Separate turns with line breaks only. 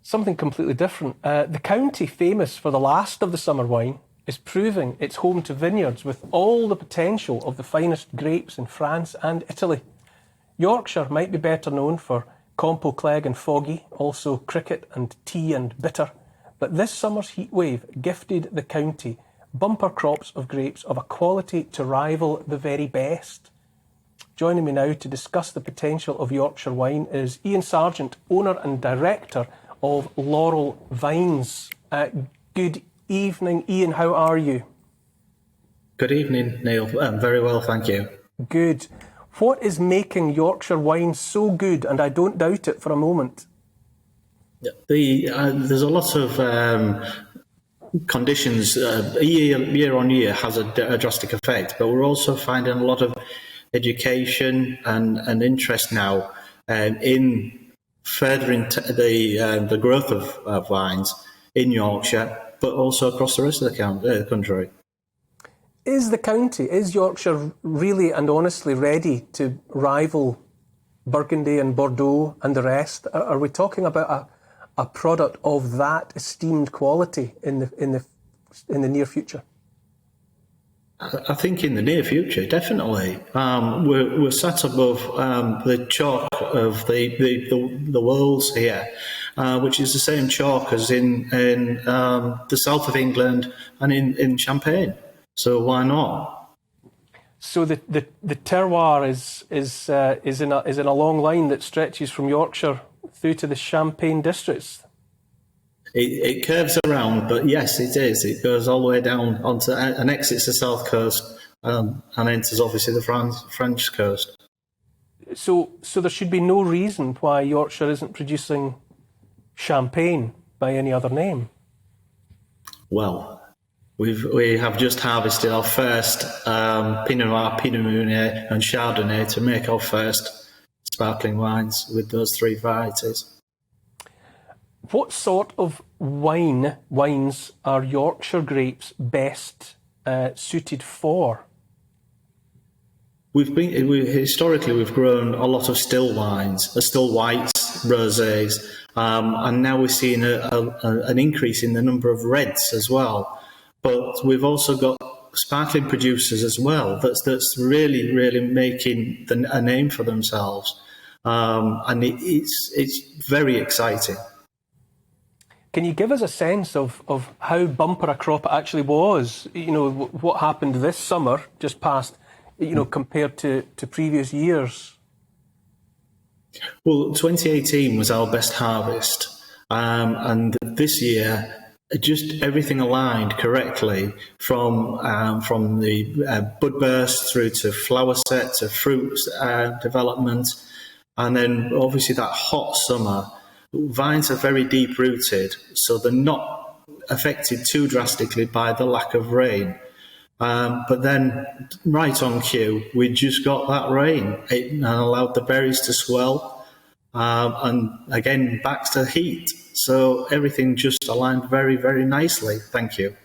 Something completely different. The county famous for the last of the summer wine is proving it's home to vineyards with all the potential of the finest grapes in France and Italy. Yorkshire might be better known for Compo Clegg and Foggy, also cricket and tea and bitter, but this summer's heatwave gifted the county bumper crops of grapes of a quality to rival the very best. Joining me now to discuss the potential of Yorkshire wine is Ian Sargent, owner and director of Laurel Vines. Good evening, Ian. How are you?
Good evening, Neil. I'm very well, thank you.
Good. What is making Yorkshire wine so good? And I don't doubt it for a moment.
There's a lot of conditions. Year on year has a drastic effect, but we're also finding a lot of education and interest now in furthering the growth of vines in Yorkshire, but also across the rest of the country.
Is Yorkshire really and honestly ready to rival Burgundy and Bordeaux and the rest? Are we talking about a product of that esteemed quality in the near future?
I think in the near future, definitely. We're sat above the chalk of the worlds here, which is the same chalk as in the south of England and in Champagne. So why not?
So the terroir is in a long line that stretches from Yorkshire through to the Champagne districts.
It curves around, but yes, it is. It goes all the way down onto and exits the south coast and enters obviously the French coast.
So there should be no reason why Yorkshire isn't producing champagne by any other name.
Well, we have just harvested our first Pinot Noir, Pinot Meunier, and Chardonnay to make our first sparkling wines with those three varieties.
What sort of wines are Yorkshire grapes best suited for?
Historically we've grown a lot of still wines, still whites, rosés, and now we're seeing an increase in the number of reds as well. But we've also got sparkling producers as well. That's really making a name for themselves, and it's very exciting.
Can you give us a sense of how bumper a crop it actually was? You know, what happened this summer, just past, compared to previous years?
Well, 2018 was our best harvest. And this year, just everything aligned correctly from the bud burst through to flower set to fruit development. And then obviously that hot summer. Vines are very deep rooted, so they're not affected too drastically by the lack of rain. But then, right on cue, we just got that rain. It allowed the berries to swell, and again, back to heat. So everything just aligned very, very nicely. Thank you.